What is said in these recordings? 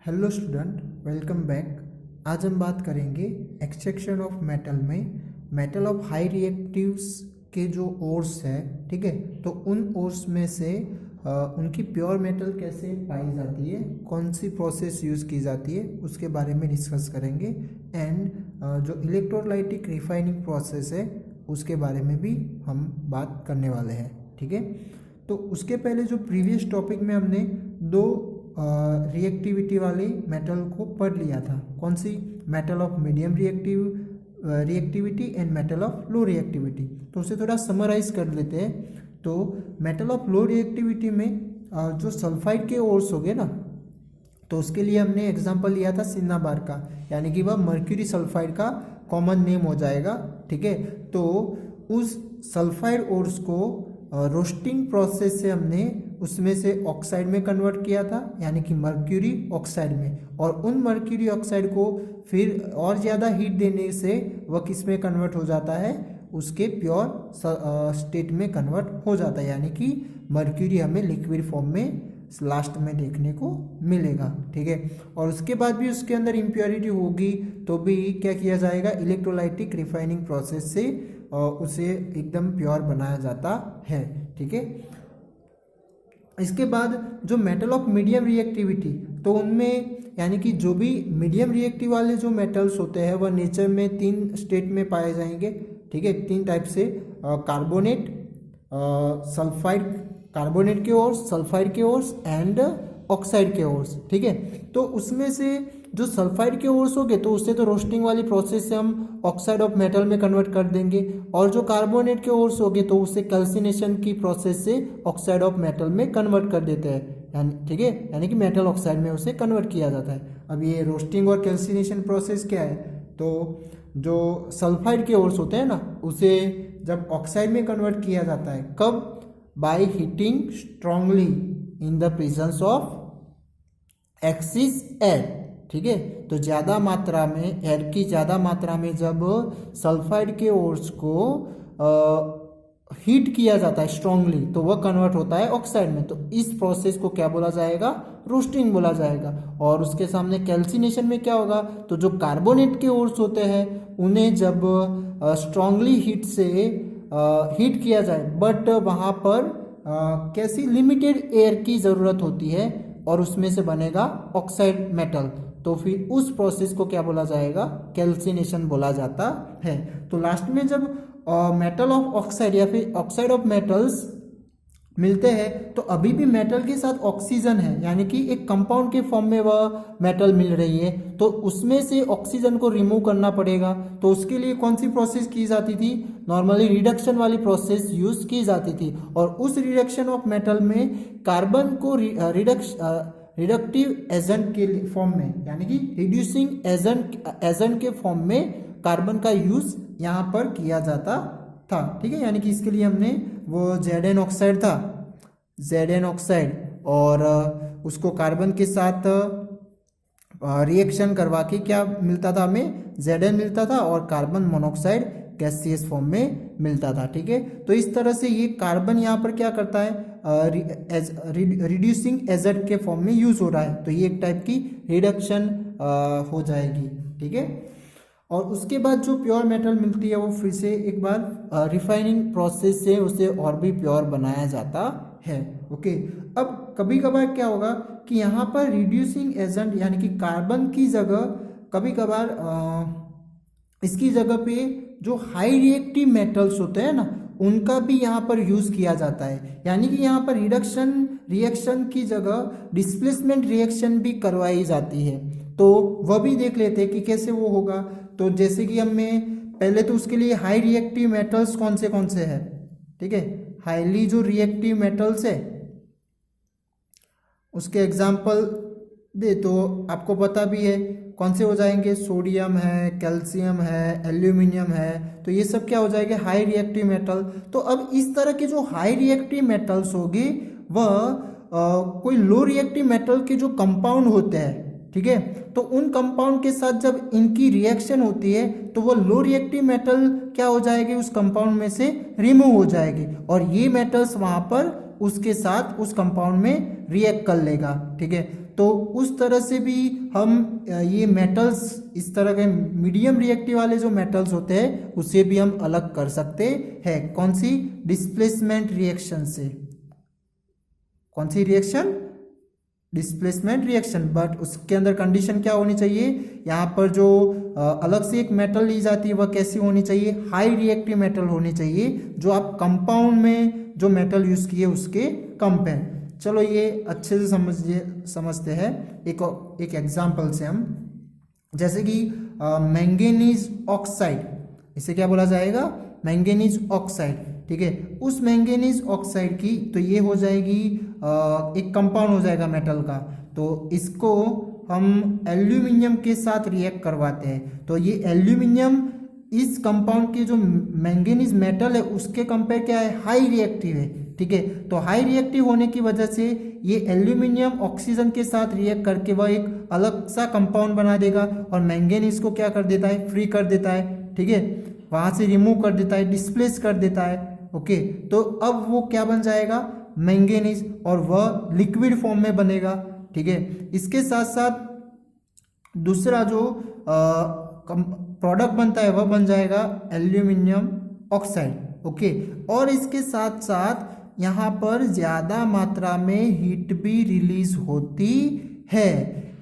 Hello student, welcome back. आज हम बात करेंगे एक्सट्रैक्शन ऑफ मेटल में मेटल ऑफ हाई रिएक्टिव्स के जो ओर्स है, ठीक है। तो उन ओर्स में से उनकी प्योर मेटल कैसे पाई जाती है, कौन सी प्रोसेस यूज़ की जाती है, उसके बारे में डिस्कस करेंगे। एंड जो इलेक्ट्रोलाइटिक रिफाइनिंग प्रोसेस है उसके बारे में भी हम बात करने वाले हैं, ठीक है। तो उसके पहले जो प्रीवियस टॉपिक में हमने दो रिएक्टिविटी वाली मेटल को पढ़ लिया था, कौन सी? Metal of medium reactivity and metal of low reactivity. तो उसे थोड़ा समराइज कर लेते हैं। तो मेटल ऑफ लो रिएक्टिविटी में जो सल्फाइड के ओर्स हो गए ना, तो उसके लिए हमने एग्जांपल लिया था सिन्नाबार का, यानी कि वह मर्क्यूरी सल्फाइड का कॉमन नेम हो जाएगा, ठीक है। तो उस सल्फाइड ओर्स को रोस्टिंग प्रोसेस से हमने उसमें से ऑक्साइड में कन्वर्ट किया था, यानी कि मर्क्यूरी ऑक्साइड में, और उन मर्क्यूरी ऑक्साइड को फिर और ज़्यादा हीट देने से वह किस में कन्वर्ट हो जाता है, उसके प्योर स्टेट में कन्वर्ट हो जाता है, यानी कि मर्क्यूरी हमें लिक्विड फॉर्म में लास्ट में देखने को मिलेगा, ठीक है। और उसके बाद भी उसके अंदर इम्प्योरिटी होगी तो भी क्या किया जाएगा, इलेक्ट्रोलाइटिक रिफाइनिंग प्रोसेस से उसे एकदम प्योर बनाया जाता है, ठीक है। इसके बाद जो मेटल ऑफ मीडियम रिएक्टिविटी, तो उनमें यानी कि जो भी मीडियम रिएक्टिव वाले जो मेटल्स होते हैं वह नेचर में 3 स्टेट में पाए जाएंगे, ठीक है। 3 टाइप से, कार्बोनेट, सल्फाइड, कार्बोनेट के ओर्स, सल्फाइड के ओर्स एंड ऑक्साइड के ओर्स, ठीक है। तो उसमें से जो सल्फाइड के ओर्स हो गए तो उससे तो रोस्टिंग वाली प्रोसेस से हम ऑक्साइड ऑफ मेटल में कन्वर्ट कर देंगे, और जो कार्बोनेट के ओर्स हो गए तो उससे कैल्सिनेशन की प्रोसेस से ऑक्साइड ऑफ मेटल में कन्वर्ट कर देते हैं, यानी ठीक है, यानी कि मेटल ऑक्साइड में उसे कन्वर्ट किया जाता है। अब ये रोस्टिंग और कैल्सिनेशन प्रोसेस क्या है, तो जो सल्फाइड के ओर्स होते हैं ना, उसे जब ऑक्साइड में कन्वर्ट किया जाता है, कब? By heating strongly in the presence of axis air, ठीक है। तो ज़्यादा मात्रा में एयर की ज़्यादा मात्रा में जब सल्फाइड के ओर्स को हीट किया जाता है स्ट्रांगली, तो वह कन्वर्ट होता है ऑक्साइड में। तो इस प्रोसेस को क्या बोला जाएगा? रोस्टिंग बोला जाएगा। और उसके सामने कैल्सिनेशन में क्या होगा, तो जो कार्बोनेट के ओर्स होते हैं उन्हें जब स्ट्रांगली हीट से हीट किया जाए, बट वहाँ पर कैसी लिमिटेड एयर की ज़रूरत होती है और उसमें से बनेगा ऑक्साइड मेटल, तो फिर उस प्रोसेस को क्या बोला जाएगा? कैल्सिनेशन बोला जाता है। तो लास्ट में जब मेटल ऑफ ऑक्साइड या फिर ऑक्साइड ऑफ मेटल्स मिलते हैं तो अभी भी मेटल के साथ ऑक्सीजन है, यानी कि एक कंपाउंड के फॉर्म में वह मेटल मिल रही है, तो उसमें से ऑक्सीजन को रिमूव करना पड़ेगा। तो उसके लिए कौन सी प्रोसेस की जाती थी? नॉर्मली रिडक्शन वाली प्रोसेस यूज की जाती थी, और उस रिडक्शन ऑफ मेटल में कार्बन को रिडक्टिव एजेंट के फॉर्म में, यानी कि रिड्यूसिंग एजेंट के फॉर्म में कार्बन का यूज यहाँ पर किया जाता था, ठीक है। यानी कि इसके लिए हमने वो Zn ऑक्साइड था, Zn ऑक्साइड, और उसको कार्बन के साथ रिएक्शन करवा के क्या मिलता था हमें? Zn मिलता था, और कार्बन मोनोऑक्साइड गैसियस फॉर्म में मिलता था, ठीक है। तो इस तरह से ये कार्बन यहाँ पर क्या करता है, रिड्यूसिंग एजेंट के फॉर्म में यूज हो रहा है, तो ये एक टाइप की रिडक्शन हो जाएगी, ठीक है। और उसके बाद जो प्योर मेटल मिलती है वो फिर से एक बार रिफाइनिंग प्रोसेस से उसे और भी प्योर बनाया जाता है, ओके। अब कभी कभार क्या होगा कि यहाँ पर रिड्यूसिंग एजेंट यानी कि कार्बन की जगह कभी कभार इसकी जगह पे जो हाई रिएक्टिव मेटल्स होते हैं ना, उनका भी यहाँ पर यूज किया जाता है, यानी कि यहाँ पर रिएक्शन की जगह डिस्प्लेसमेंट रिएक्शन भी करवाई जाती है। तो वह भी देख लेते हैं कि कैसे वो होगा। तो जैसे कि हमें पहले तो उसके लिए हाई रिएक्टिव मेटल्स कौन से हैं, ठीक है। हाईली जो रिएक्टिव मेटल्स है उसके एग्जाम्पल दे तो आपको पता भी है कौन से हो जाएंगे, सोडियम है, कैल्शियम है, एल्यूमिनियम है, तो ये सब क्या हो जाएंगे? High reactive metal. तो अब इस तरह के जो हाई रिएक्टिव मेटल्स होगी वह कोई लो रिएक्टिव मेटल के जो कंपाउंड होते हैं, ठीक है, तो उन कंपाउंड के साथ जब इनकी रिएक्शन होती है तो वो लो रिएक्टिव मेटल क्या हो जाएगी? उस कंपाउंड में से रिमूव हो जाएगी, और ये मेटल्स वहां पर उसके साथ उस कंपाउंड में रिएक्ट कर लेगा, ठीक है। तो उस तरह से भी हम ये मेटल्स, इस तरह के मीडियम रिएक्टिव वाले जो मेटल्स होते हैं उसे भी हम अलग कर सकते हैं। कौन सी? डिस्प्लेसमेंट रिएक्शन से। कौन सी रिएक्शन? Displacement reaction. बट उसके अंदर कंडीशन क्या होनी चाहिए? यहाँ पर जो अलग से एक मेटल ली जाती है वह कैसी होनी चाहिए? हाई रिएक्टिव मेटल होनी चाहिए, जो आप कंपाउंड में जो मेटल यूज किए उसके कंपेयर। चलो ये अच्छे से समझते हैं एक एग्जाम्पल से हम। जैसे कि मैंगनीज ऑक्साइड, इसे क्या बोला जाएगा? Manganese oxide. ठीक है, उस मैंगनीज ऑक्साइड की तो ये हो जाएगी एक कंपाउंड हो जाएगा मेटल का, तो इसको हम एल्यूमिनियम के साथ रिएक्ट करवाते हैं। तो ये एल्यूमिनियम इस कंपाउंड के जो मैंगनीज मेटल है उसके कंपेयर क्या है? हाई रिएक्टिव है। ठीक है, तो हाई रिएक्टिव होने की वजह से ये एल्यूमिनियम ऑक्सीजन के साथ रिएक्ट करके वह एक अलग सा कंपाउंड बना देगा और मैंगनीज को क्या कर देता है? फ्री कर देता है। ठीक है, वहां से रिमूव कर देता है, डिस्प्लेस कर देता है। ओके, तो अब वो क्या बन जाएगा? मैंगनीज, और वह लिक्विड फॉर्म में बनेगा। ठीक है, इसके साथ साथ दूसरा जो प्रोडक्ट बनता है वह बन जाएगा एल्यूमिनियम ऑक्साइड। ओके, और इसके साथ साथ यहाँ पर ज़्यादा मात्रा में हीट भी रिलीज होती है,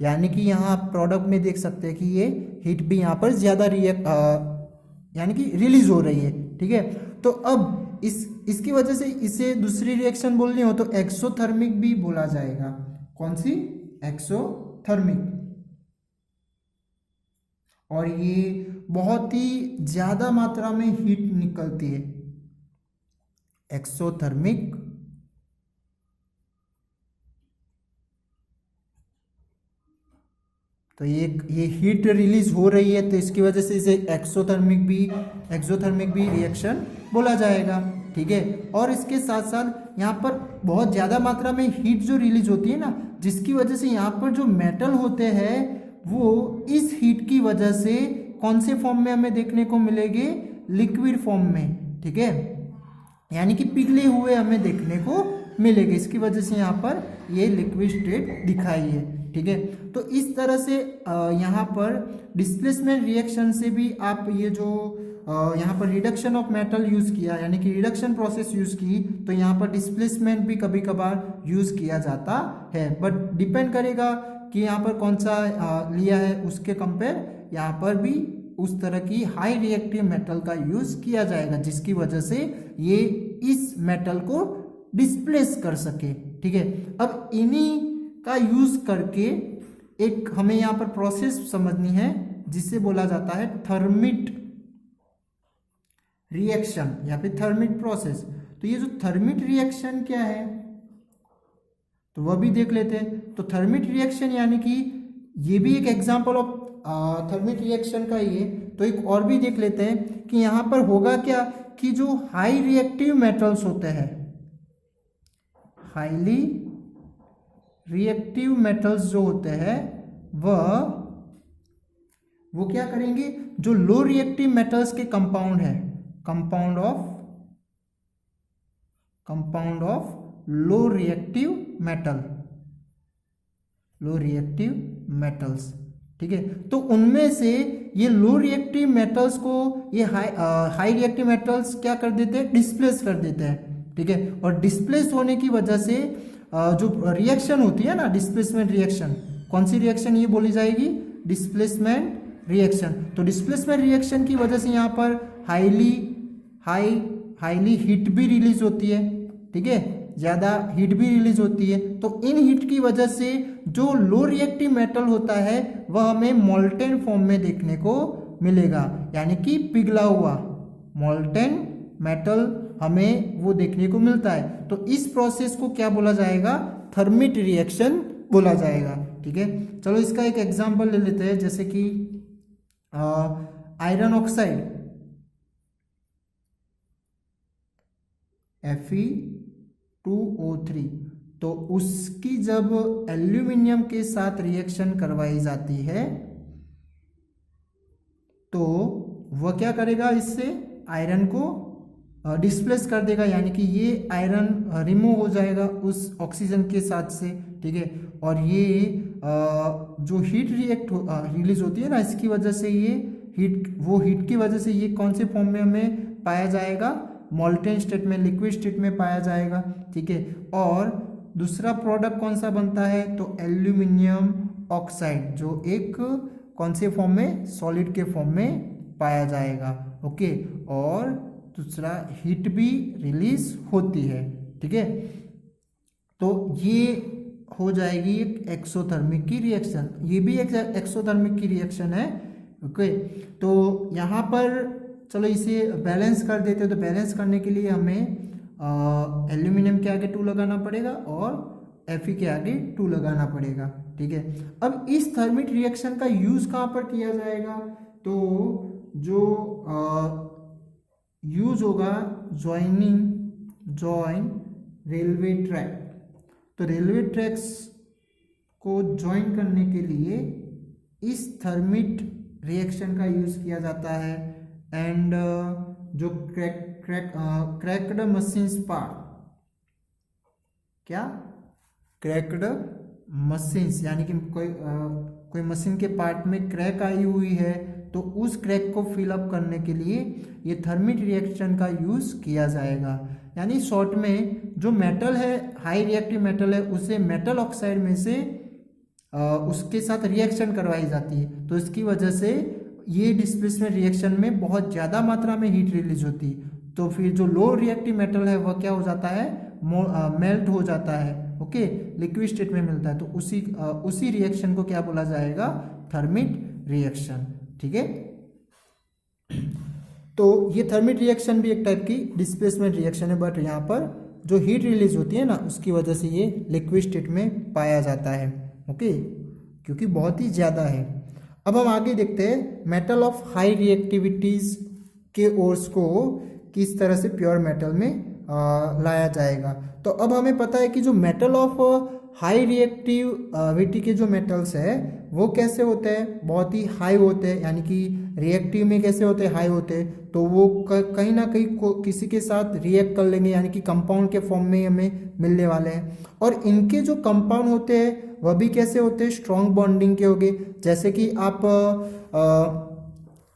यानी कि यहाँ प्रोडक्ट में देख सकते हैं कि ये हीट भी यहाँ पर ज़्यादा यानी कि रिलीज हो रही है। ठीक है, तो अब इसकी वजह से इसे दूसरी रिएक्शन बोलनी हो तो एक्सोथर्मिक भी बोला जाएगा। कौन सी? एक्सोथर्मिक। और ये बहुत ही ज्यादा मात्रा में हीट निकलती है, एक्सोथर्मिक। तो ये हीट रिलीज हो रही है तो इसकी वजह से इसे एक्सोथर्मिक भी रिएक्शन बोला जाएगा। ठीक है, और इसके साथ साथ यहाँ पर बहुत ज़्यादा मात्रा में हीट जो रिलीज होती है ना, जिसकी वजह से यहाँ पर जो मेटल होते हैं वो इस हीट की वजह से कौन से फॉर्म में हमें देखने को मिलेंगे? लिक्विड फॉर्म में। ठीक है, यानी कि पिघले हुए हमें देखने को मिलेंगे। इसकी वजह से यहाँ पर ये लिक्विड स्टेट दिखाई है। ठीक है, तो इस तरह से यहाँ पर डिस्प्लेसमेंट रिएक्शन से भी आप ये जो यहाँ पर रिडक्शन ऑफ मेटल यूज किया, यानी कि रिडक्शन प्रोसेस यूज की, तो यहाँ पर डिस्प्लेसमेंट भी कभी कभार यूज किया जाता है। बट डिपेंड करेगा कि यहाँ पर कौन सा लिया है उसके कंपेयर यहाँ पर भी उस तरह की हाई रिएक्टिव मेटल का यूज किया जाएगा, जिसकी वजह से ये इस मेटल को डिस्प्लेस कर सके। ठीक है, अब इन्हीं का यूज करके एक हमें यहाँ पर प्रोसेस समझनी है जिसे बोला जाता है थर्मिट रिएक्शन या फिर थर्मिट प्रोसेस। तो ये जो थर्मिट रिएक्शन क्या है तो वह भी देख लेते हैं। तो थर्मिट रिएक्शन यानी कि ये भी एक एग्जांपल ऑफ थर्मिट रिएक्शन का ही है। तो एक और भी देख लेते हैं कि यहाँ पर होगा क्या कि जो हाई रिएक्टिव मेटल्स होते हैं, हाईली रिएक्टिव मेटल्स जो होते हैं वो क्या करेंगे? जो लो रिएक्टिव मेटल्स के कंपाउंड है, compound of low reactive metals. ठीक है, तो उनमें से ये लो रिएक्टिव मेटल्स को ये हाई रिएक्टिव मेटल्स क्या कर देते हैं? डिस्प्लेस कर देते हैं। ठीक है, और डिस्प्लेस होने की वजह से जो रिएक्शन होती है ना, डिस्प्लेसमेंट रिएक्शन, कौन सी रिएक्शन ये बोली जाएगी? Displacement reaction. तो डिस्प्लेसमेंट रिएक्शन की वजह से यहाँ पर हाईली हीट भी रिलीज होती है। ठीक है, ज़्यादा हीट भी रिलीज होती है। तो इन हीट की वजह से जो लो रिएक्टिव मेटल होता है वह हमें मोल्टेन फॉर्म में देखने को मिलेगा, यानी कि पिघला हुआ मोल्टेन मेटल हमें वो देखने को मिलता है। तो इस प्रोसेस को क्या बोला जाएगा? थर्मिट रिएक्शन बोला जाएगा। ठीक है, चलो इसका एक एग्जांपल ले लेते हैं, जैसे कि आयरन ऑक्साइड Fe2O3, तो उसकी जब एल्यूमिनियम के साथ रिएक्शन करवाई जाती है तो वह क्या करेगा? इससे आयरन को डिस्प्लेस कर देगा, यानी कि ये आयरन रिमूव हो जाएगा उस ऑक्सीजन के साथ से। ठीक है, और ये जो हीट रिलीज होती है ना, इसकी वजह से ये हीट की वजह से ये कौन से फॉर्म में हमें पाया जाएगा, मॉल्टेन स्टेट में, लिक्विड स्टेट में पाया जाएगा। ठीक है, और दूसरा प्रोडक्ट कौन सा बनता है, तो एल्यूमिनियम ऑक्साइड, जो एक कौन से फॉर्म में, सॉलिड के फॉर्म में पाया जाएगा। ओके, और दूसरा हीट भी रिलीज होती है। ठीक है, तो ये हो जाएगी एक एक्सोथर्मिक की रिएक्शन, ये भी एक एक्सोथर्मिक की रिएक्शन है। ओके, तो यहाँ पर चलो इसे बैलेंस कर देते हैं। तो बैलेंस करने के लिए हमें एल्यूमिनियम के आगे 2 लगाना पड़ेगा और Fe के आगे 2 लगाना पड़ेगा। ठीक है, अब इस थर्मिक रिएक्शन का यूज कहाँ पर किया जाएगा, तो जो यूज होगा जॉइन रेलवे ट्रैक। तो रेलवे ट्रैक्स को ज्वाइन करने के लिए इस थर्मिट रिएक्शन का यूज किया जाता है। एंड जो क्रैक्ड मशीन्स पार्ट, क्या क्रैक्ड मशीन्स, यानी कि कोई मशीन के पार्ट में क्रैक आई हुई है, तो उस क्रैक को फिल अप करने के लिए ये थर्मिट रिएक्शन का यूज किया जाएगा। यानी शॉर्ट में जो मेटल है, हाई रिएक्टिव मेटल है, उसे मेटल ऑक्साइड में से उसके साथ रिएक्शन करवाई जाती है। तो इसकी वजह से ये डिस्प्लेसमेंट रिएक्शन में बहुत ज़्यादा मात्रा में हीट रिलीज होती है। तो फिर जो लो रिएक्टिव मेटल है वह क्या हो जाता है, मेल्ट हो जाता है। ओके, लिक्विड स्टेट में मिलता है। तो उसी रिएक्शन को क्या बोला जाएगा, थर्मिट रिएक्शन। ठीक है, तो ये थर्मिट रिएक्शन भी एक टाइप की डिस्प्लेसमेंट रिएक्शन है, बट यहाँ पर जो हीट रिलीज होती है ना, उसकी वजह से ये लिक्विड स्टेट में पाया जाता है। ओके, क्योंकि बहुत ही ज़्यादा है। अब हम आगे देखते हैं मेटल ऑफ हाई रिएक्टिविटीज के ओर्स को किस तरह से प्योर मेटल में लाया जाएगा। तो अब हमें पता है कि जो मेटल ऑफ हाई रिएक्टिविटी के जो मेटल्स है वो कैसे होते हैं, बहुत ही हाई होते हैं, यानी कि रिएक्टिव में कैसे होते हैं, हाई होते हैं। तो वो कहीं ना कहीं किसी के साथ रिएक्ट कर लेंगे, यानी कि कंपाउंड के फॉर्म में हमें मिलने वाले हैं। और इनके जो कंपाउंड होते हैं वह भी कैसे होते हैं, स्ट्रॉन्ग बॉन्डिंग के होंगे। जैसे कि आप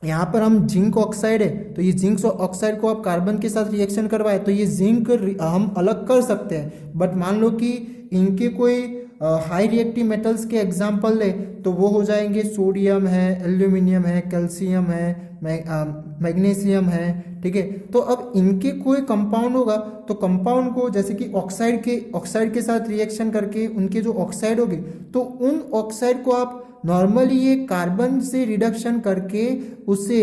यहाँ पर हम जिंक ऑक्साइड है, तो ये जिंक ऑक्साइड को आप कार्बन के साथ रिएक्शन करवाए तो ये जिंक हम अलग कर सकते हैं। बट मान लो कि इनके कोई हाई रिएक्टिव मेटल्स के एग्जाम्पल ले, तो वो हो जाएंगे सोडियम है, एल्यूमिनियम है, कैल्शियम है, मैग्नीशियम है। ठीक है, तो अब इनके कोई कंपाउंड होगा, तो कंपाउंड को जैसे कि ऑक्साइड के साथ रिएक्शन करके उनके जो ऑक्साइड होंगे, तो उन ऑक्साइड को आप नॉर्मली ये कार्बन से रिडक्शन करके उसे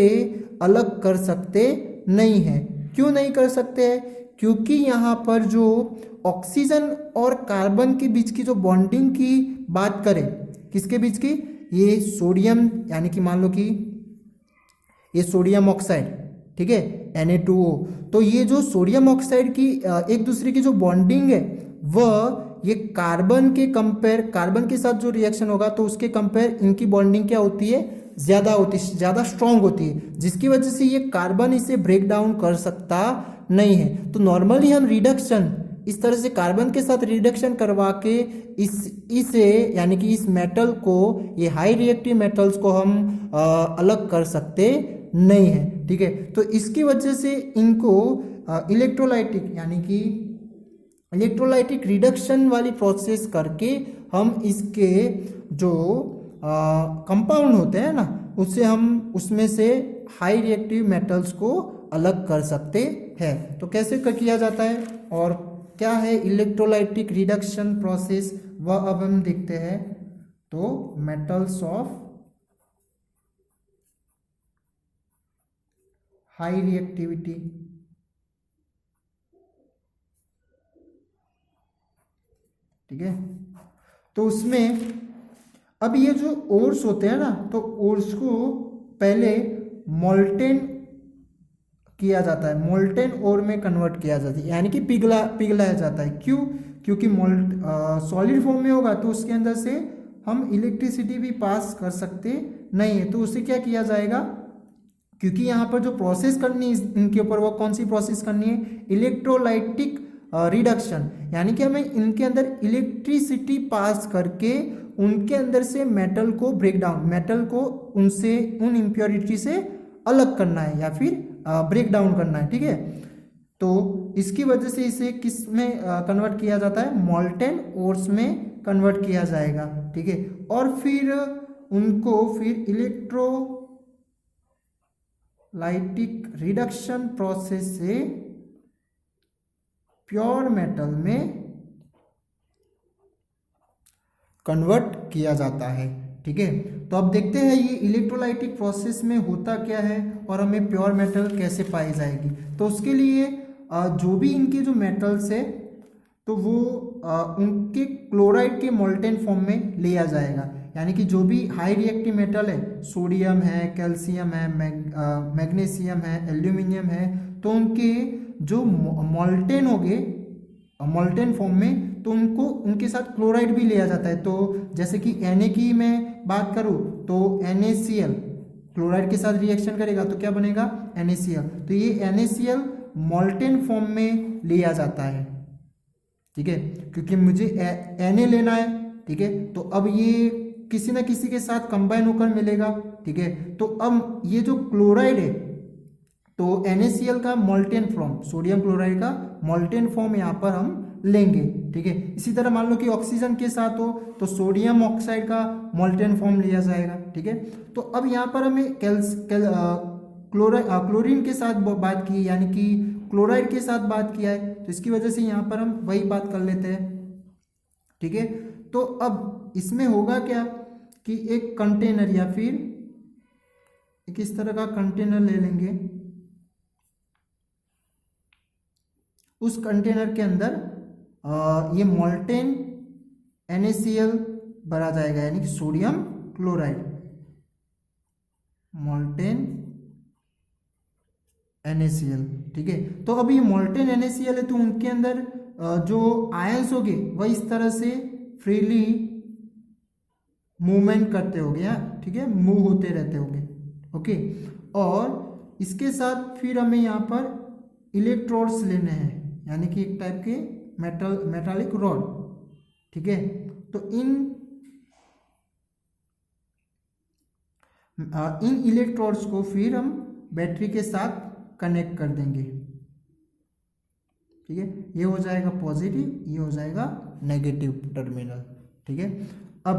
अलग कर सकते नहीं है। क्यों नहीं कर सकते हैं, क्योंकि यहाँ पर जो ऑक्सीजन और कार्बन के बीच की जो बॉन्डिंग की बात करें, किसके बीच की, ये सोडियम, यानी कि मान लो कि ये सोडियम ऑक्साइड, ठीक है, Na2O। तो ये जो सोडियम ऑक्साइड की एक दूसरे की जो बॉन्डिंग है वह ये कार्बन के साथ जो रिएक्शन होगा तो उसके कंपेयर इनकी बॉन्डिंग क्या होती है, ज़्यादा स्ट्रांग होती है, जिसकी वजह से ये कार्बन इसे ब्रेक डाउन कर सकता नहीं है। तो नॉर्मली हम रिडक्शन इस तरह से कार्बन के साथ रिडक्शन करवा के इसे यानी कि इस मेटल को, ये हाई रिएक्टिव मेटल्स को हम अलग कर सकते नहीं है। ठीक है, तो इसकी वजह से इनको इलेक्ट्रोलाइटिक यानी कि इलेक्ट्रोलाइटिक रिडक्शन वाली प्रोसेस करके हम इसके जो कंपाउंड होते हैं ना, उससे हम उसमें से हाई रिएक्टिव मेटल्स को अलग कर सकते हैं। तो कैसे किया जाता है और क्या है इलेक्ट्रोलाइटिक रिडक्शन प्रोसेस, वह अब हम देखते हैं। तो मेटल्स ऑफ हाई रिएक्टिविटी, ठीक है, तो उसमें अब ये जो ओर्स होते हैं ना, तो ओर्स को पहले मोल्टेन किया जाता है, मोल्टेन ओर में कन्वर्ट किया जाता है, यानी कि पिघलाया जाता है। क्यों, क्योंकि सॉलिड फॉर्म में होगा तो उसके अंदर से हम इलेक्ट्रिसिटी भी पास कर सकते नहीं है। तो उसे क्या किया जाएगा, क्योंकि यहाँ पर जो प्रोसेस करनी है इनके ऊपर, वो कौन सी प्रोसेस करनी है, इलेक्ट्रोलाइटिक रिडक्शन, यानी कि हमें इनके अंदर इलेक्ट्रिसिटी पास करके उनके अंदर से मेटल को ब्रेक डाउन, मेटल को उनसे उन इम्प्योरिटी से अलग करना है या फिर ब्रेक डाउन करना है, ठीक है। तो इसकी वजह से इसे किस में कन्वर्ट किया जाता है, मोल्टेन ओर्स में कन्वर्ट किया जाएगा, ठीक है। और फिर उनको फिर इलेक्ट्रोलाइटिक रिडक्शन प्रोसेस से प्योर मेटल में कन्वर्ट किया जाता है, ठीक है। तो अब देखते हैं ये इलेक्ट्रोलाइटिक प्रोसेस में होता क्या है और हमें प्योर मेटल कैसे पाई जाएगी। तो उसके लिए जो भी इनके जो मेटल्स है तो वो उनके क्लोराइड के मोल्टेन फॉर्म में लिया जाएगा, यानी कि जो भी हाई रिएक्टिव मेटल है, सोडियम है, कैल्शियम है, मैग्नीशियम है, एल्यूमिनियम है, तो उनके जो मोल्टेन हो गए मोल्टेन फॉर्म में, तो उनको उनके साथ क्लोराइड भी लिया जाता है। तो जैसे कि Na की मैं बात करूँ तो NaCl क्लोराइड के साथ रिएक्शन करेगा तो क्या बनेगा, NaCl। तो ये NaCl मोल्टेन फॉर्म में लिया जाता है, ठीक है, क्योंकि मुझे Na लेना है, ठीक है। तो अब ये किसी न किसी के साथ कंबाइन होकर मिलेगा, ठीक है। तो अब ये जो क्लोराइड है तो NaCl का मोल्टेन फॉर्म, सोडियम क्लोराइड का मोल्टेन फॉर्म यहाँ पर हम लेंगे, ठीक है। इसी तरह मान लो कि ऑक्सीजन के साथ हो तो सोडियम ऑक्साइड का मोल्टेन फॉर्म लिया जाएगा, ठीक है। तो अब यहाँ पर हमें क्लोरीन के साथ बात की, यानी कि क्लोराइड के साथ बात किया है, तो इसकी वजह से यहाँ पर हम वही बात कर लेते हैं, ठीक है। तो अब इसमें होगा क्या कि एक कंटेनर या फिर एक इस तरह का कंटेनर ले लेंगे, उस कंटेनर के अंदर ये मोल्टेन NaCl भरा जाएगा, यानी कि सोडियम क्लोराइड, मोल्टेन NaCl, ठीक है। तो अभी मोल्टेन NaCl है तो उनके अंदर जो आयंस होंगे वह इस तरह से फ्रीली मूवमेंट करते होंगे, ठीक है, मूव होते रहते होंगे, ओके। और इसके साथ फिर हमें यहाँ पर इलेक्ट्रोड्स लेने हैं, यानी कि एक टाइप के मेटालिक रॉड, ठीक है। तो इन इलेक्ट्रोड्स को फिर हम बैटरी के साथ कनेक्ट कर देंगे, ठीक है। ये हो जाएगा पॉजिटिव, ये हो जाएगा नेगेटिव टर्मिनल, ठीक है। अब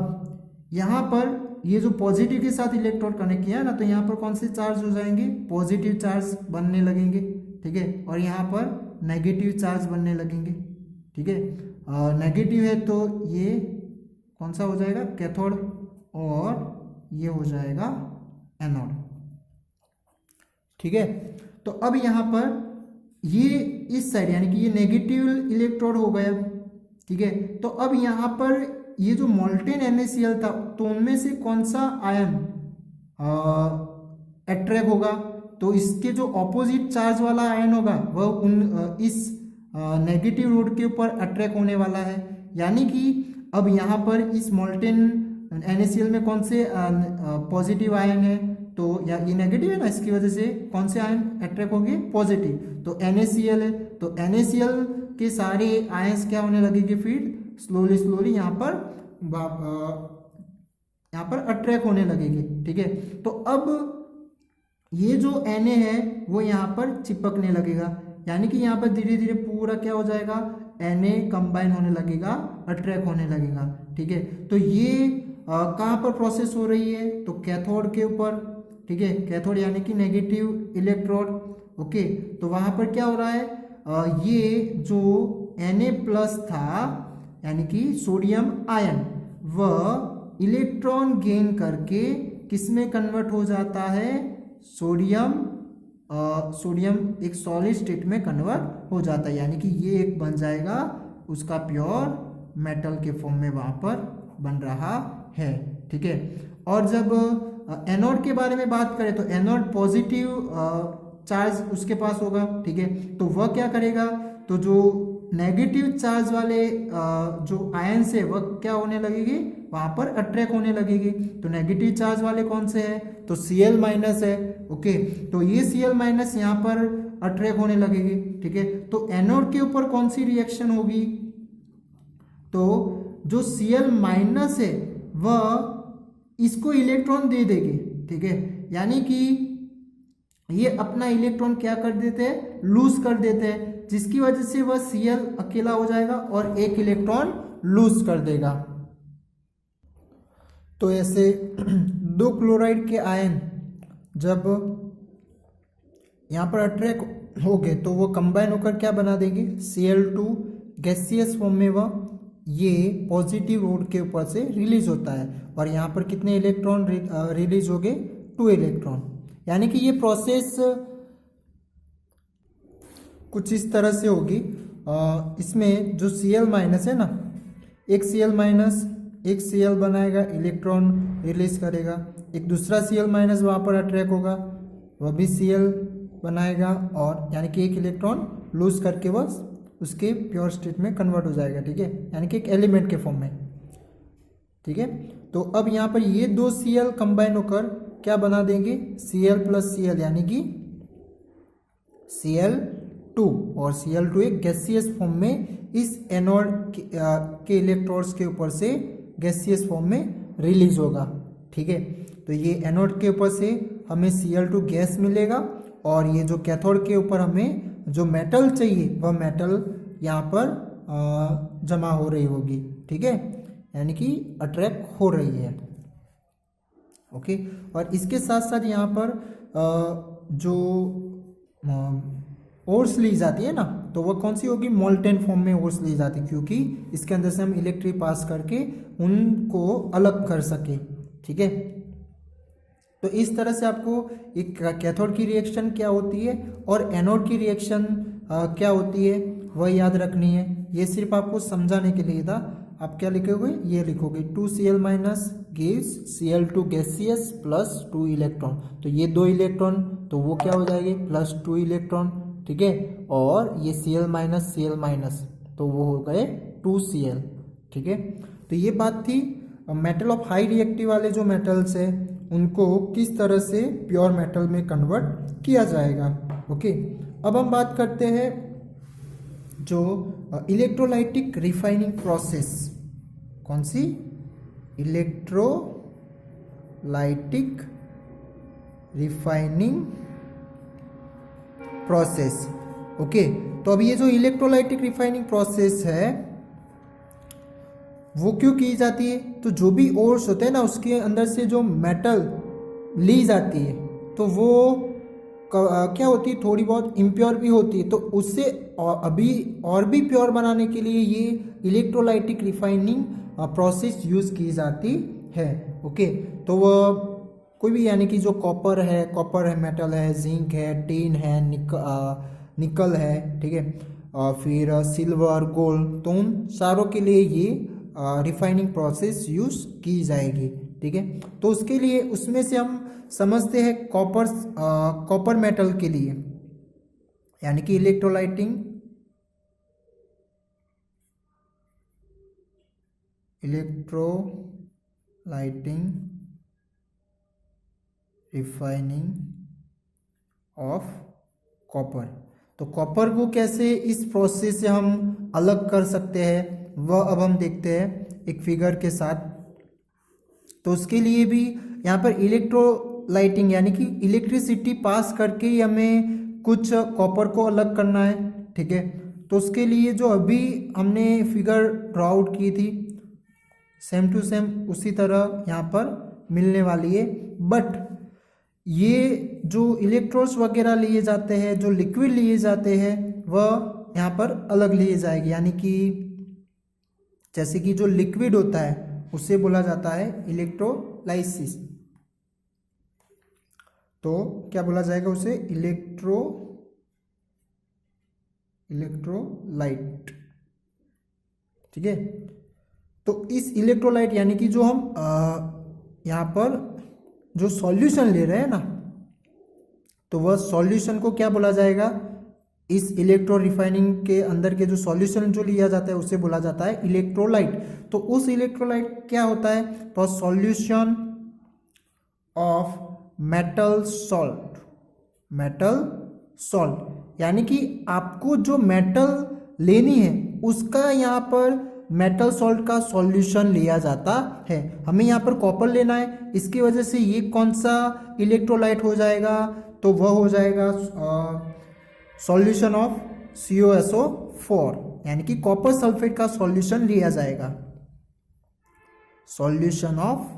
यहाँ पर ये जो पॉजिटिव के साथ इलेक्ट्रोड कनेक्ट किया है ना, तो यहाँ पर कौन से चार्ज हो जाएंगे, पॉजिटिव चार्ज बनने लगेंगे, ठीक है। और यहाँ पर नेगेटिव चार्ज बनने लगेंगे, ठीक है। नेगेटिव है तो ये कौन सा हो जाएगा, कैथोड, और ये हो जाएगा एनोड, ठीक है। तो अब यहाँ पर ये इस साइड, यानी कि ये नेगेटिव इलेक्ट्रोड हो गया, ठीक है। तो अब यहाँ पर ये जो मोल्टेन NaCl था तो उनमें से कौन सा आयन अट्रैक्ट होगा, तो इसके जो ऑपोजिट चार्ज वाला आयन होगा वह इस नेगेटिव रोड के ऊपर अट्रैक्ट होने वाला है, यानी कि अब यहाँ पर इस मोल्टेन NaCl में कौन से पॉजिटिव आयन है, तो या ये नेगेटिव है ना, इसकी वजह से कौन से आयन अट्रैक्ट होंगे, पॉजिटिव, तो NaCl है। तो NaCl के सारे आयंस क्या होने लगेंगे, फिर स्लोली यहाँ पर अट्रैक्ट होने लगेंगे, ठीक है। तो अब ये जो Na है वो यहाँ पर चिपकने लगेगा, यानी कि यहाँ पर धीरे धीरे पूरा क्या हो जाएगा, Na कंबाइन होने लगेगा, अट्रैक्ट होने लगेगा, ठीक है। तो ये कहाँ पर प्रोसेस हो रही है, तो कैथोड के ऊपर, ठीक है, कैथोड यानी कि नेगेटिव इलेक्ट्रोड, ओके। तो वहाँ पर क्या हो रहा है, ये जो Na+ था यानी कि सोडियम आयन, वह इलेक्ट्रॉन गेन करके किस में कन्वर्ट हो जाता है, सोडियम एक सॉलिड स्टेट में कन्वर्ट हो जाता है, यानी कि ये एक बन जाएगा उसका प्योर मेटल के फॉर्म में वहाँ पर बन रहा है, ठीक है। और जब एनोड के बारे में बात करें तो एनोड पॉजिटिव चार्ज उसके पास होगा, ठीक है। तो वह क्या करेगा, तो जो नेगेटिव चार्ज वाले जो आयंस है वह क्या होने लगेगी, वहां पर अट्रैक्ट होने लगेगी। तो नेगेटिव चार्ज वाले कौन से है, तो Cl- है, ओके। तो ये Cl- यहाँ पर अट्रैक्ट होने लगेगी, ठीक है। तो एनोड के ऊपर कौन सी रिएक्शन होगी, तो जो Cl- है वह इसको इलेक्ट्रॉन दे देगी, ठीक है। यानी कि ये अपना इलेक्ट्रॉन क्या कर देते हैं, लूज कर देते हैं, जिसकी वजह से वह Cl अकेला हो जाएगा और एक इलेक्ट्रॉन लूज कर देगा। तो ऐसे दो क्लोराइड के आयन जब यहाँ पर अट्रैक्ट हो गए तो वो कंबाइन होकर क्या बना देंगे, Cl2 गैसियस फॉर्म में वह ये पॉजिटिव रोड के ऊपर से रिलीज होता है और यहाँ पर कितने इलेक्ट्रॉन रिलीज हो गए, 2 इलेक्ट्रॉन। यानी कि ये प्रोसेस कुछ इस तरह से होगी। इसमें जो Cl माइनस है ना, एक Cl माइनस एक Cl बनाएगा, इलेक्ट्रॉन रिलीज करेगा, एक दूसरा Cl माइनस वहाँ पर अट्रैक्ट होगा, वह भी Cl बनाएगा और यानी कि एक इलेक्ट्रॉन लूज करके वह उसके प्योर स्टेट में कन्वर्ट हो जाएगा, ठीक है, यानी कि एक एलिमेंट के फॉर्म में, ठीक है। तो अब यहाँ पर ये दो Cl कंबाइन होकर क्या बना देंगे, Cl प्लस Cl यानी कि Cl2 और Cl2 एक गैसियस फॉर्म में इस एनोड के इलेक्ट्रॉन्स के ऊपर से गैसियस फॉर्म में रिलीज होगा, ठीक है। तो ये एनोड के ऊपर से हमें Cl2 गैस मिलेगा और ये जो कैथोड के ऊपर हमें जो मेटल चाहिए वह मेटल यहाँ पर जमा हो रही होगी, ठीक है, यानी कि अट्रैक्ट हो रही है, ओके। और इसके साथ साथ यहाँ पर जो ओर्स ली जाती है ना, तो वह कौन सी होगी, मोल्टेन फॉर्म में ओर्स ली जाती है, क्योंकि इसके अंदर से हम इलेक्ट्रिक पास करके उनको अलग कर सके, ठीक है। तो इस तरह से आपको एक कैथोड की रिएक्शन क्या होती है और एनोड की रिएक्शन क्या होती है वह याद रखनी है। ये सिर्फ आपको समझाने के लिए था। आप क्या लिखोगे, ये लिखोगे 2Cl minus gives Cl2 gaseous plus 2 electron. तो ये 2 इलेक्ट्रॉन तो वो क्या हो जाएंगे, प्लस 2 इलेक्ट्रॉन, ठीक है। और ये Cl माइनस तो वो हो गए 2Cl, ठीक है। तो ये बात थी मेटल ऑफ हाई रिएक्टिव वाले जो मेटल्स है उनको किस तरह से प्योर मेटल में कन्वर्ट किया जाएगा, ओके। अब हम बात करते हैं जो इलेक्ट्रोलाइटिक रिफाइनिंग प्रोसेस। कौन सी, इलेक्ट्रोलाइटिक रिफाइनिंग प्रोसेस, ओके। तो अब ये जो इलेक्ट्रोलाइटिक रिफाइनिंग प्रोसेस है वो क्यों की जाती है, तो जो भी ओर्स होते हैं ना उसके अंदर से जो मेटल ली जाती है तो वो क्या होती है, थोड़ी बहुत इम्प्योर भी होती है, तो उससे अभी और भी प्योर बनाने के लिए ये इलेक्ट्रोलाइटिक रिफाइनिंग प्रोसेस यूज़ की जाती है, ओके। तो वह कोई भी यानी कि जो कॉपर है मेटल है, जिंक है, टीन है, निकल है, ठीक है, फिर सिल्वर, गोल्ड, तो उन सारों के लिए ये रिफाइनिंग प्रोसेस यूज की जाएगी, ठीक है। तो उसके लिए उसमें से हम समझते हैं कॉपर मेटल के लिए यानी कि इलेक्ट्रोलाइटिंग रिफाइनिंग ऑफ कॉपर। तो कॉपर को कैसे इस प्रोसेस से हम अलग कर सकते हैं वह अब हम देखते हैं एक फिगर के साथ। तो उसके लिए भी यहाँ पर इलेक्ट्रोलाइटिंग यानी कि इलेक्ट्रिसिटी पास करके ही हमें कुछ कॉपर को अलग करना है, ठीक है। तो उसके लिए जो अभी हमने फिगर ड्रॉ आउट की थी सेम टू सेम उसी तरह यहाँ पर मिलने वाली है, बट ये जो इलेक्ट्रोड्स वगैरह लिए जाते हैं, जो लिक्विड लिए जाते हैं वह यहाँ पर अलग लिए जाएगी। यानी कि जैसे कि जो लिक्विड होता है उसे बोला जाता है इलेक्ट्रोलाइसिस, तो क्या बोला जाएगा उसे, इलेक्ट्रोलाइट, ठीक है। तो इस इलेक्ट्रोलाइट यानी कि जो हम यहाँ पर जो सॉल्यूशन ले रहे हैं ना, तो वह सॉल्यूशन को क्या बोला जाएगा, इस इलेक्ट्रो रिफाइनिंग के अंदर के जो सॉल्यूशन जो लिया जाता है उसे बोला जाता है इलेक्ट्रोलाइट। तो उस इलेक्ट्रोलाइट क्या होता है, तो सॉल्यूशन ऑफ मेटल सॉल्ट, यानी कि आपको जो मेटल लेनी है उसका यहाँ पर मेटल सॉल्ट का सॉल्यूशन लिया जाता है। हमें यहाँ पर कॉपर लेना है, इसकी वजह से ये कौन सा इलेक्ट्रोलाइट हो जाएगा, तो वह हो जाएगा सॉल्यूशन ऑफ CuSO4, यानी कि कॉपर सल्फेट का सॉल्यूशन लिया जाएगा, solution of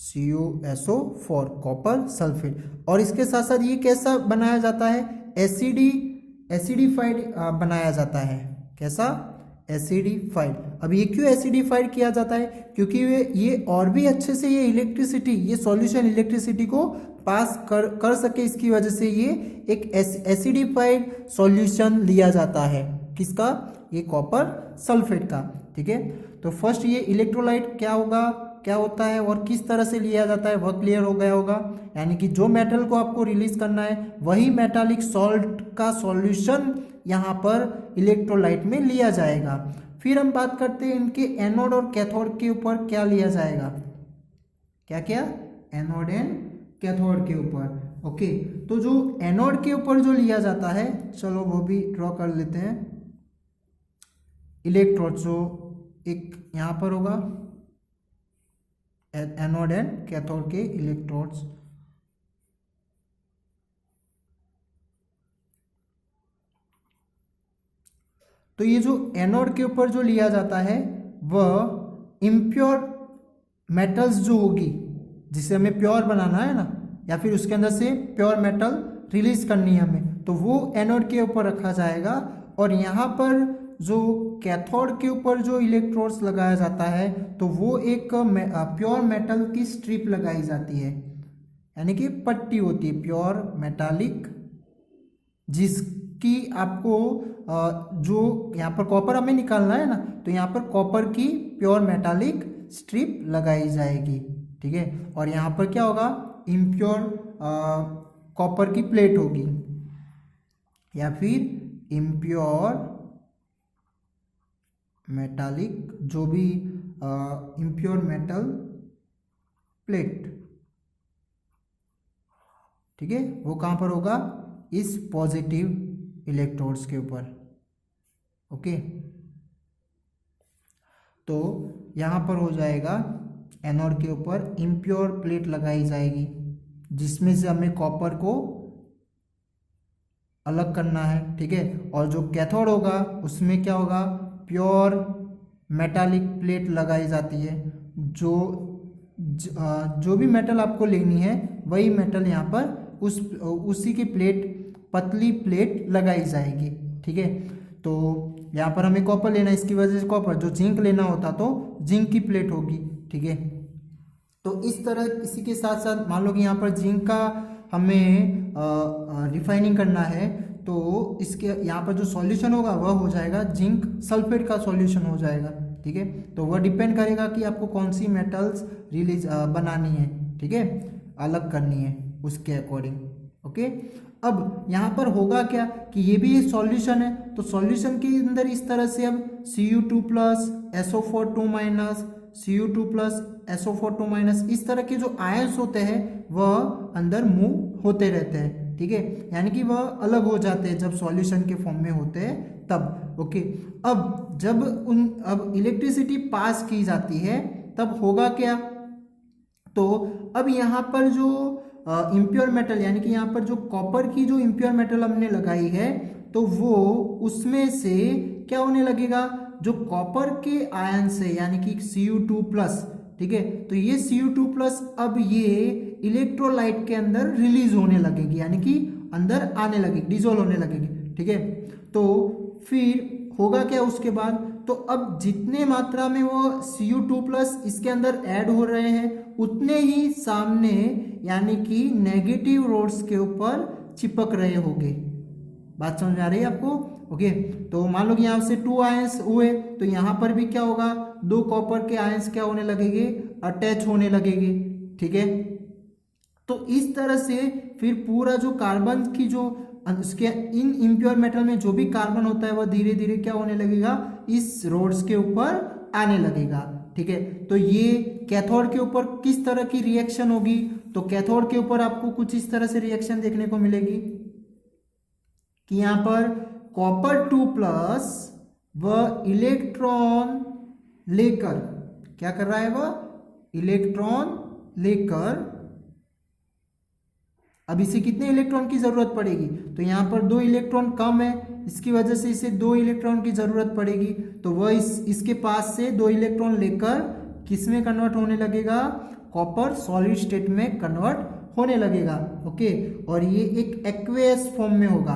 CuSO4 copper sulphate. और इसके साथ साथ ये कैसा बनाया जाता है, एसिडिफाइड बनाया जाता है। कैसा, एसिडिफाइड। अब ये क्यों एसिडिफाइड किया जाता है, क्योंकि ये और भी अच्छे से ये इलेक्ट्रिसिटी, ये सॉल्यूशन इलेक्ट्रिसिटी को पास कर सके, इसकी वजह से ये एक एसिडिफाइड सॉल्यूशन लिया जाता है। किसका, ये कॉपर सल्फेट का। ठीक है, तो फर्स्ट ये इलेक्ट्रोलाइट क्या होगा, क्या होता है और किस तरह से लिया जाता है वह क्लियर हो गया होगा। यानी कि जो मेटल को आपको रिलीज करना है वही मेटालिक सॉल्ट का सॉल्यूशन यहाँ पर इलेक्ट्रोलाइट में लिया जाएगा। फिर हम बात करते हैं इनके एनोड और कैथोड के ऊपर क्या लिया जाएगा, क्या क्या, एनोड एंड कैथोड के ऊपर। ओके, तो जो एनोड के ऊपर जो लिया जाता है, चलो वो भी ड्रॉ कर लेते हैं। इलेक्ट्रोड जो एक यहाँ पर होगा, एनोड एंड कैथोड के इलेक्ट्रोड्स। तो ये जो एनोड के ऊपर जो लिया जाता है वह इम्प्योर मेटल्स जो होगी, जिसे हमें प्योर बनाना है ना, या फिर उसके अंदर से प्योर मेटल रिलीज करनी है हमें, तो वो एनोड के ऊपर रखा जाएगा। और यहाँ पर जो कैथोड के ऊपर जो इलेक्ट्रोड्स लगाया जाता है तो वो एक प्योर मेटल की स्ट्रिप लगाई जाती है, यानी कि पट्टी होती है प्योर मेटालिक, जिसकी आपको जो यहाँ पर कॉपर हमें निकालना है ना, तो यहाँ पर कॉपर की प्योर मेटालिक स्ट्रिप लगाई जाएगी। ठीक है, और यहाँ पर क्या होगा, इम्प्योर कॉपर की प्लेट होगी, या फिर इम्प्योर मेटालिक, जो भी इम्प्योर मेटल प्लेट। ठीक है, वो कहाँ पर होगा, इस पॉजिटिव इलेक्ट्रोड्स के ऊपर। ओके, तो यहाँ पर हो जाएगा एनोड के ऊपर इम्प्योर प्लेट लगाई जाएगी, जिसमें से हमें कॉपर को अलग करना है। ठीक है, और जो कैथोड होगा उसमें क्या होगा, प्योर मेटालिक प्लेट लगाई जाती है। जो भी मेटल आपको लेनी है वही मेटल यहाँ पर उसी की प्लेट, पतली प्लेट लगाई जाएगी। ठीक है, तो यहाँ पर हमें कॉपर लेना है, इसकी वजह से कॉपर, जो जिंक लेना होता तो जिंक की प्लेट होगी। ठीक है, तो इस तरह इसी के साथ साथ मान लो कि यहाँ पर जिंक का हमें रिफाइनिंग करना है, तो इसके यहाँ पर जो सॉल्यूशन होगा वह हो जाएगा जिंक सल्फेट का सॉल्यूशन हो जाएगा। ठीक है, तो वह डिपेंड करेगा कि आपको कौन सी मेटल्स रिलीज बनानी है। ठीक है, अलग करनी है उसके अकॉर्डिंग। ओके, अब यहाँ पर होगा क्या कि ये भी सॉल्यूशन है, तो सॉल्यूशन के अंदर इस तरह से अब Cu2+ SO4 2- Cu2+ SO4 2- इस तरह के जो आयंस होते हैं वह अंदर मूव होते रहते हैं। ठीक है, यानी कि वह अलग हो जाते हैं जब सॉल्यूशन के फॉर्म में होते हैं तब। ओके, अब जब अब इलेक्ट्रिसिटी पास की जाती है तब होगा क्या, तो अब यहाँ पर जो इम्प्योर मेटल, यानी कि यहाँ पर जो कॉपर की जो इम्प्योर मेटल हमने लगाई है, तो वो उसमें से क्या होने लगेगा, जो कॉपर के आयंस है यानी कि Cu2+। ठीक है, तो ये Cu2+ अब ये इलेक्ट्रोलाइट के अंदर रिलीज होने लगेगी, यानी कि अंदर आने लगेगी, डिजोल्व होने लगेगी। ठीक है, तो फिर होगा क्या उसके बाद, तो अब जितने मात्रा में वो Cu2+ इसके अंदर ऐड हो रहे हैं उतने ही सामने यानी कि नेगेटिव रोड्स के ऊपर चिपक रहे होंगे। बात समझ आ रही है आपको। ओके, तो मान लो कि यहाँ से 2 आयंस हुए, तो यहाँ पर भी क्या होगा, 2 कॉपर के आयंस क्या होने लगेंगे, अटैच होने लगेंगे। ठीक है, तो इस तरह से फिर पूरा जो कार्बन की जो उसके इन इम्प्योर मेटल में जो भी कार्बन होता है वह धीरे धीरे क्या होने लगेगा, इस रोड्स के ऊपर आने लगेगा। ठीक है, तो ये कैथोड के ऊपर किस तरह की रिएक्शन होगी, तो कैथोड के ऊपर आपको कुछ इस तरह से रिएक्शन देखने को मिलेगी कि यहाँ पर कॉपर 2+ व इलेक्ट्रॉन लेकर, क्या कर रहा है वह, इलेक्ट्रॉन लेकर, अब इसे कितने इलेक्ट्रॉन की जरूरत पड़ेगी, तो यहाँ पर 2 इलेक्ट्रॉन कम है, इसकी वजह से इसे 2 इलेक्ट्रॉन की जरूरत पड़ेगी, तो वह इसके पास से 2 इलेक्ट्रॉन लेकर किस में कन्वर्ट होने लगेगा, कॉपर सॉलिड स्टेट में कन्वर्ट होने लगेगा। ओके, और ये एक एक्वेस फॉर्म में होगा,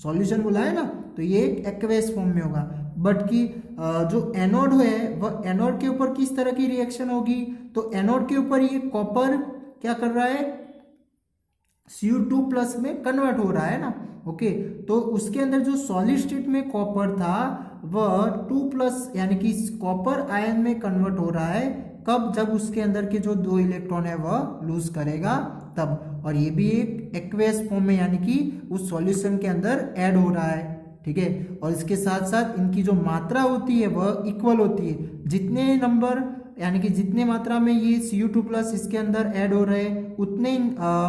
सॉल्यूशन बोला है ना, तो ये एक एक्वेस फॉर्म में होगा। बट की जो एनोड है वह एनोड के ऊपर किस तरह की रिएक्शन होगी, तो एनोड के ऊपर ये कॉपर क्या कर रहा है, Cu2+ में कन्वर्ट हो रहा है ना। ओके, तो उसके अंदर जो सॉलिड स्टेट में कॉपर था वह 2+ यानी कि कॉपर आयन में कन्वर्ट हो रहा है, कब, जब उसके अंदर के जो 2 इलेक्ट्रॉन है वह लूज करेगा तब, और ये भी एक एक्वेस फॉर्म में यानी कि उस सॉल्यूशन के अंदर ऐड हो रहा है। ठीक है, और इसके साथ साथ इनकी जो मात्रा होती है वह इक्वल होती है, जितने नंबर यानी कि जितने मात्रा में ये Cu2+ इसके अंदर ऐड हो रहे हैं उतने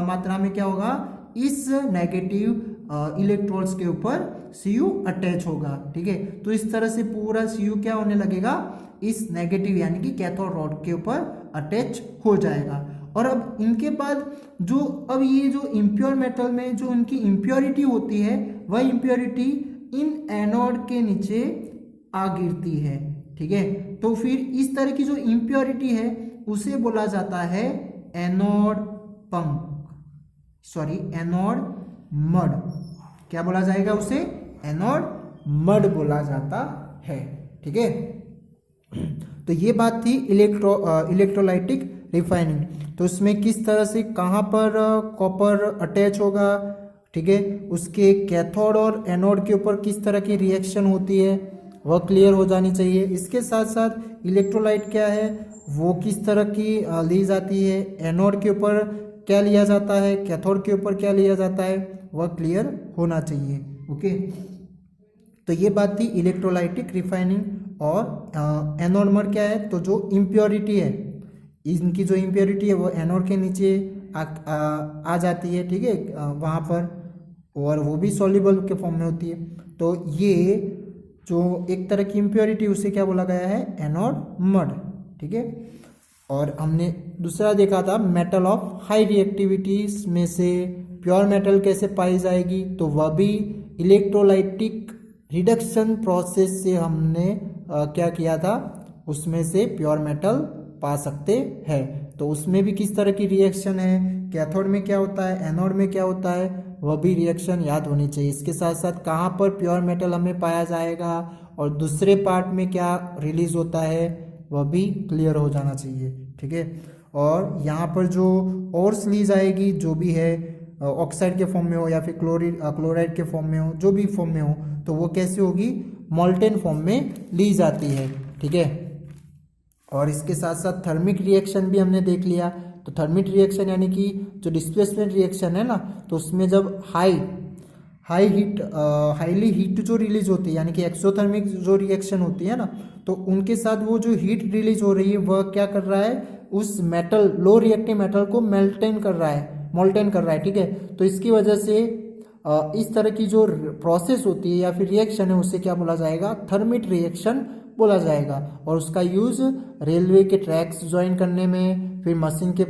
मात्रा में क्या होगा, इस नेगेटिव इलेक्ट्रॉन्स के ऊपर Cu अटैच होगा। ठीक है, तो इस तरह से पूरा Cu क्या होने लगेगा, इस नेगेटिव यानी कि कैथोड रॉड के ऊपर अटैच हो जाएगा। और अब इनके बाद जो अब ये जो इम्प्योर मेटल में जो उनकी इम्प्योरिटी होती है वह इम्प्योरिटी इन एनोड के नीचे आ गिरती है। ठीक है, तो फिर इस तरह की जो इम्प्योरिटी है उसे बोला जाता है एनोड पंक, सॉरी एनोड मड, क्या बोला जाएगा उसे, एनोड मड बोला जाता है। ठीक है, तो ये बात थी इलेक्ट्रोलाइटिक रिफाइनिंग, तो उसमें किस तरह से कहाँ पर कॉपर अटैच होगा, ठीक है, उसके कैथोड और एनोड के ऊपर किस तरह की रिएक्शन होती है वह क्लियर हो जानी चाहिए। इसके साथ साथ इलेक्ट्रोलाइट क्या है वो किस तरह की ली जाती है, एनोड के ऊपर क्या लिया जाता है, कैथोड के ऊपर क्या लिया जाता है, वह क्लियर होना चाहिए। ओके, तो ये बात थी इलेक्ट्रोलाइटिक रिफाइनिंग। और एनोड मड क्या है, तो जो इम्प्योरिटी है, इनकी जो इम्प्योरिटी है वो एनोड के नीचे आ जाती है। ठीक है, वहाँ पर, और वो भी सॉल्युबल के फॉर्म में होती है। तो ये जो एक तरह की इम्प्योरिटी उसे क्या बोला गया है, एनोड मड। ठीक है, और हमने दूसरा देखा था मेटल ऑफ हाई रिएक्टिविटीज में से प्योर मेटल कैसे पाई जाएगी, तो वह भी इलेक्ट्रोलाइटिक रिडक्शन प्रोसेस से हमने क्या किया था, उसमें से प्योर मेटल पा सकते हैं। तो उसमें भी किस तरह की रिएक्शन है, कैथोड में क्या होता है, एनोड में क्या होता है, वह भी रिएक्शन याद होनी चाहिए। इसके साथ साथ कहाँ पर प्योर मेटल हमें पाया जाएगा और दूसरे पार्ट में क्या रिलीज होता है वह भी क्लियर हो जाना चाहिए। ठीक है, और यहाँ पर जो ओर्स ली जाएगी, जो भी है ऑक्साइड के फॉर्म में हो या फिर क्लोराइड के फॉर्म में हो, जो भी फॉर्म में हो, तो वो कैसे होगी, मोल्टेन फॉर्म में ली जाती है। ठीक है, और इसके साथ साथ थर्मिक रिएक्शन भी हमने देख लिया। तो थर्मिक रिएक्शन यानी कि जो डिस्प्लेसमेंट रिएक्शन है ना, तो उसमें जब हाईली हीट जो रिलीज होती है यानी कि एक्सोथर्मिक जो रिएक्शन होती है ना, तो उनके साथ वो जो हीट रिलीज हो रही है वह क्या कर रहा है, उस मेटल लो रिएक्टिव मेटल को मोल्टेन कर रहा है। ठीक है, तो इसकी वजह से इस तरह की जो प्रोसेस होती है या फिर रिएक्शन है उसे क्या बोला जाएगा, थर्मिक रिएक्शन बोला जाएगा। और उसका यूज रेलवे के ट्रैक्स ज्वाइन करने में, फिर मशीन के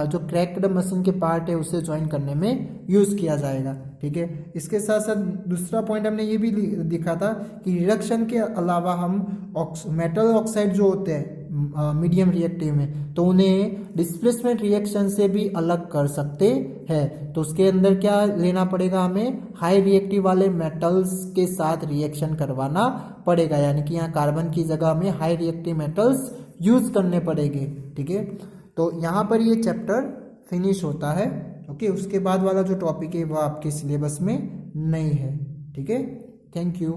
जो क्रैक्ड मशीन के पार्ट है उसे ज्वाइन करने में यूज किया जाएगा। ठीक है, इसके साथ साथ दूसरा पॉइंट हमने ये भी दिखा था कि रिडक्शन के अलावा हम मेटल ऑक्साइड जो होते हैं मीडियम रिएक्टिव में, तो उन्हें डिस्प्लेसमेंट रिएक्शन से भी अलग कर सकते हैं। तो उसके अंदर क्या लेना पड़ेगा, हमें हाई रिएक्टिव वाले मेटल्स के साथ रिएक्शन करवाना पड़ेगा, यानी कि यहाँ कार्बन की जगह में हाई रिएक्टिव मेटल्स यूज करने पड़ेंगे। ठीक है, तो यहाँ पर ये चैप्टर फिनिश होता है। ओके, उसके बाद वाला जो टॉपिक है वह आपके सिलेबस में नहीं है। ठीक है, थैंक यू।